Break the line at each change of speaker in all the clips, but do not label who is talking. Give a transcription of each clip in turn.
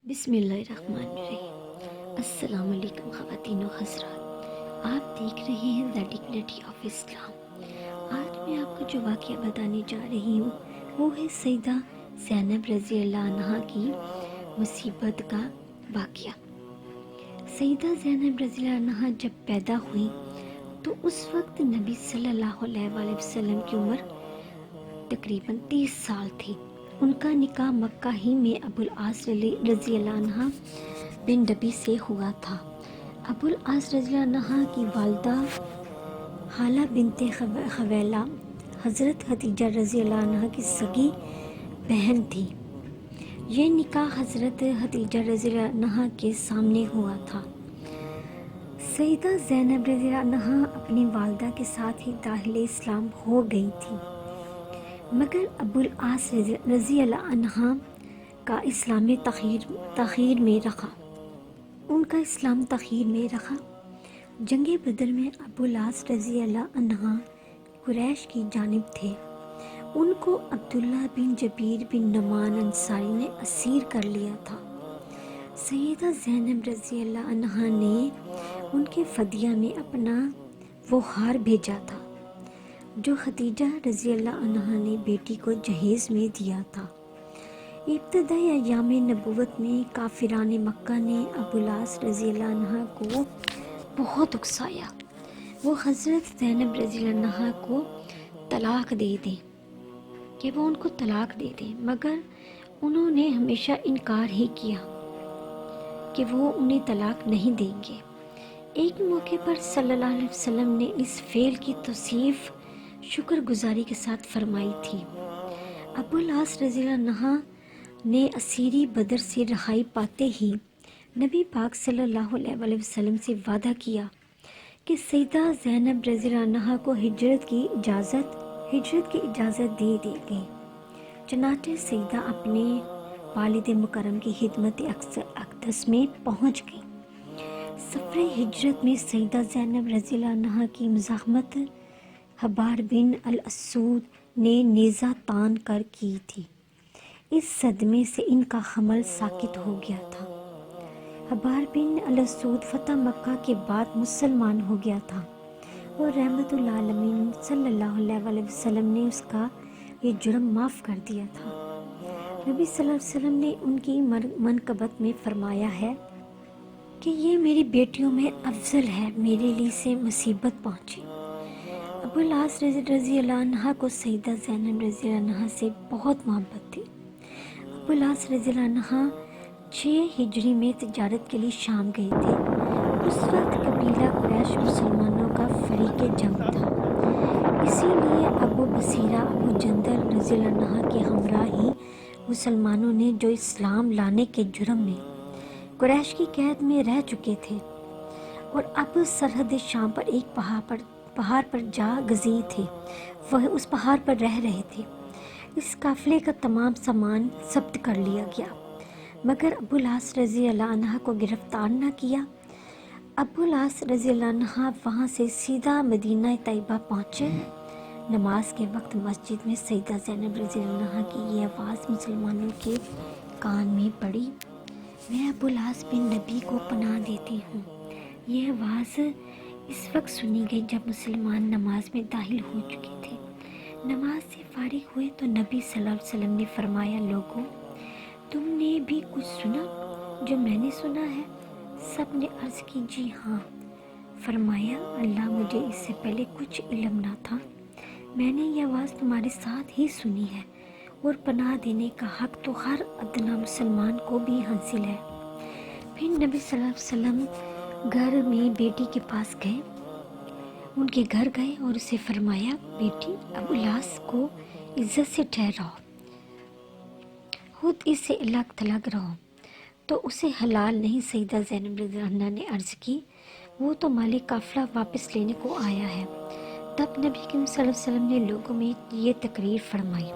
بسم اللہ الرحمن الرحیم۔ السلام علیکم خواتین و حضرات، آپ دیکھ رہے ہیں دی ڈگنیٹی آف اسلام۔ آج میں آپ کو جو واقعہ بتانے جا رہی ہوں وہ ہے سیدہ زینب رضی اللہ عنہا کی مصیبت کا واقعہ۔ سیدہ زینب رضی اللہ عنہا جب پیدا ہوئی تو اس وقت نبی صلی اللہ علیہ وآلہ وسلم کی عمر تقریباً 30 سال تھی۔ ان کا نکاح مکہ ہی میں ابو العاص رضی اللہ عنہ بن ربیع سے ہوا تھا۔ ابو العاص رضی اللہ عنہ کی والدہ حالہ بنت خویلہ حضرت خدیجہ رضی اللہ عنہ کی سگی بہن تھی۔ یہ نکاح حضرت خدیجہ رضی اللہ عنہ کے سامنے ہوا تھا۔ سیدہ زینب رضی اللہ عنہ اپنی والدہ کے ساتھ ہی داخل اسلام ہو گئی تھی، مگر ابو العاص رضی اللہ عنہ کا اسلام تاخیر میں رکھا۔ جنگ بدر میں ابو العاص رضی اللہ عنہ قریش کی جانب تھے۔ ان کو عبداللہ بن جبیر بن نعمان انصاری نے اسیر کر لیا تھا۔ سیدہ زینب رضی اللہ عنہ نے ان کے فدیہ میں اپنا وہ ہار بھیجا تھا جو خدیجہ رضی اللہ عنہ نے بیٹی کو جہیز میں دیا تھا۔ ابتدائی ایام نبوت میں کافران مکہ نے ابو العاص رضی اللہ عنہ کو بہت اکسایا وہ حضرت زینب رضی اللہ عنہ کو طلاق دے دیں کہ وہ ان کو طلاق دے دیں، مگر انہوں نے ہمیشہ انکار ہی کیا کہ وہ انہیں طلاق نہیں دیں گے۔ ایک موقع پر صلی اللہ علیہ وسلم نے اس فعل کی توصیف شکر گزاری کے ساتھ فرمائی تھی۔ ابو العاص رضی اللہ عنہ نے اسیری بدر سے رہائی پاتے ہی نبی پاک صلی اللہ علیہ وآلہ وسلم سے وعدہ کیا کہ سیدہ زینب رضی اللہ عنہ کو ہجرت کی اجازت دے دی گئی۔ چنانچہ سیدہ اپنے والد مکرم کی خدمت اقدس میں پہنچ گئی۔ سفر ہجرت میں سیدہ زینب رضی اللہ عنہ کی مزاحمت حبار بن الاسود نے نیزہ تان کر کی تھی۔ اس صدمے سے ان کا حمل ساقط ہو گیا تھا۔ حبار بن الاسود فتح مکہ کے بعد مسلمان ہو گیا تھا اور رحمت العالمین صلی اللہ علیہ وآلہ وسلم نے اس کا یہ جرم معاف کر دیا تھا۔ نبی صلی اللہ علیہ وسلم نے ان کی منقبت میں فرمایا ہے کہ یہ میری بیٹیوں میں افضل ہے، میرے لیے سے مصیبت پہنچی۔ ابو العاص رضی اللہ عنہ کو سیدہ زینب رضی اللہ عنہ سے بہت محبت تھی۔ ابو العاص رضی اللہ عنہ 6 ہجری میں تجارت کے لیے شام گئے تھے۔ اس وقت قبیلہ قریش مسلمانوں کا فریق جنگ تھا، اسی لیے ابو بصیرہ ابو جندل رضی اللہ عنہ کے ہمراہ ہی مسلمانوں نے جو اسلام لانے کے جرم میں قریش کی قید میں رہ چکے تھے اور اب سرحد شام پر ایک پہاڑ پر جا گزین تھے، وہ اس پہاڑ پر رہ رہے تھے۔ اس قافلے کا تمام سامان ضبط کر لیا گیا، مگر ابو العاص رضی اللہ عنہ کو گرفتار نہ کیا۔ ابو العاص رضی اللہ عنہ وہاں سے سیدھا مدینہ طیبہ پہنچے۔ نماز کے وقت مسجد میں سیدہ زینب رضی اللہ عنہ کی یہ آواز مسلمانوں کے کان میں پڑی، میں ابو العاص بن ربیع کو پناہ دیتی ہوں۔ یہ آواز اس وقت سنی گئی جب مسلمان نماز میں داخل ہو چکے تھے۔ نماز سے فارغ ہوئے تو نبی صلی اللہ علیہ وسلم نے فرمایا، لوگوں، تم نے بھی کچھ سنا جو میں نے سنا ہے؟ سب نے عرض کی، جی ہاں۔ فرمایا، اللہ، مجھے اس سے پہلے کچھ علم نہ تھا، میں نے یہ آواز تمہارے ساتھ ہی سنی ہے، اور پناہ دینے کا حق تو ہر ادنا مسلمان کو بھی حاصل ہے۔ پھر نبی صلی اللہ علیہ وسلم گھر میں بیٹی کے پاس گئے، ان کے گھر گئے اور اسے فرمایا، بیٹی، ابو العاص کو عزت سے ٹھہراؤ، خود اس سے الگ تھلگ رہو، تو اسے حلال نہیں۔ سیدہ زینب رضی اللہ عنہ نے عرض کی، وہ تو مالک قافلہ واپس لینے کو آیا ہے۔ تب نبی کریم صلی اللہ علیہ وسلم نے لوگوں میں یہ تقریر فرمائی۔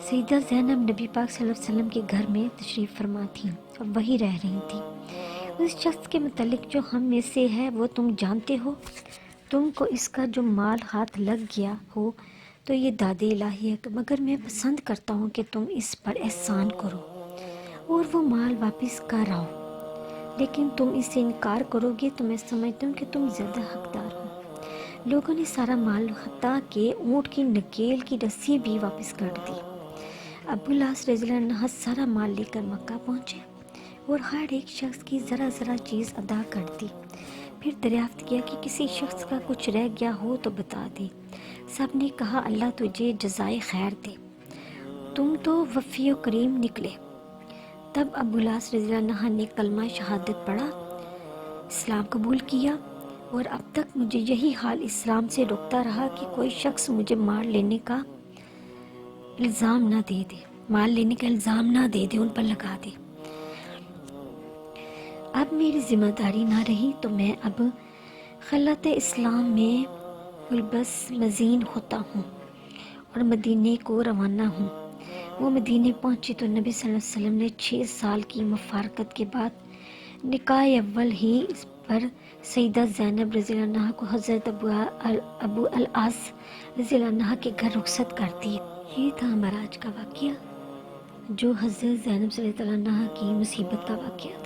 سیدہ زینب نبی پاک صلی اللہ علیہ وسلم کے گھر میں تشریف فرما تھیں اور وہی رہ رہی تھیں۔ اس شخص کے متعلق جو ہم میں سے ہے وہ تم جانتے ہو، تم کو اس کا جو مال ہاتھ لگ گیا ہو تو یہ داد الہی ہے، مگر میں پسند کرتا ہوں کہ تم اس پر احسان کرو اور وہ مال واپس کر آؤ، لیکن تم اس سے انکار کرو گے تو میں سمجھتا ہوں کہ تم زیادہ حقدار ہو۔ لوگوں نے سارا مال حتیٰ کہ اونٹ کی نکیل کی رسی بھی واپس کر دی۔ ابو العاص رضی اللہ عنہ سارا مال لے کر مکہ پہنچے اور ہر ایک شخص کی ذرا ذرا چیز ادا کر دی۔ پھر دریافت کیا کہ کسی شخص کا کچھ رہ گیا ہو تو بتا دے۔ سب نے کہا اللہ تجھے جزائے خیر دے، تم تو وفی و کریم نکلے۔ تب ابو العاص رضی اللہ عنہ نے کلمہ شہادت پڑھا، اسلام قبول کیا، اور اب تک مجھے یہی حال اسلام سے روکتا رہا کہ کوئی شخص مجھے مال لینے کا الزام نہ دے ان پر لگا دے۔ اب میری ذمہ داری نہ رہی تو میں اب خلعت اسلام میں ملبس مزین ہوتا ہوں اور مدینے کو روانہ ہوں۔ وہ مدینے پہنچی تو نبی صلی اللہ علیہ وسلم نے 6 سال کی مفارقت کے بعد نکاح اول ہی اس پر سیدہ زینب رضی اللہ عنہ کو حضرت ابو العاص رضی اللہ عنہ کے گھر رخصت کر دی۔ یہ تھا ہمارا آج کا واقعہ، جو حضرت زینب صلی اللہ عنہ کی مصیبت کا واقعہ تھا۔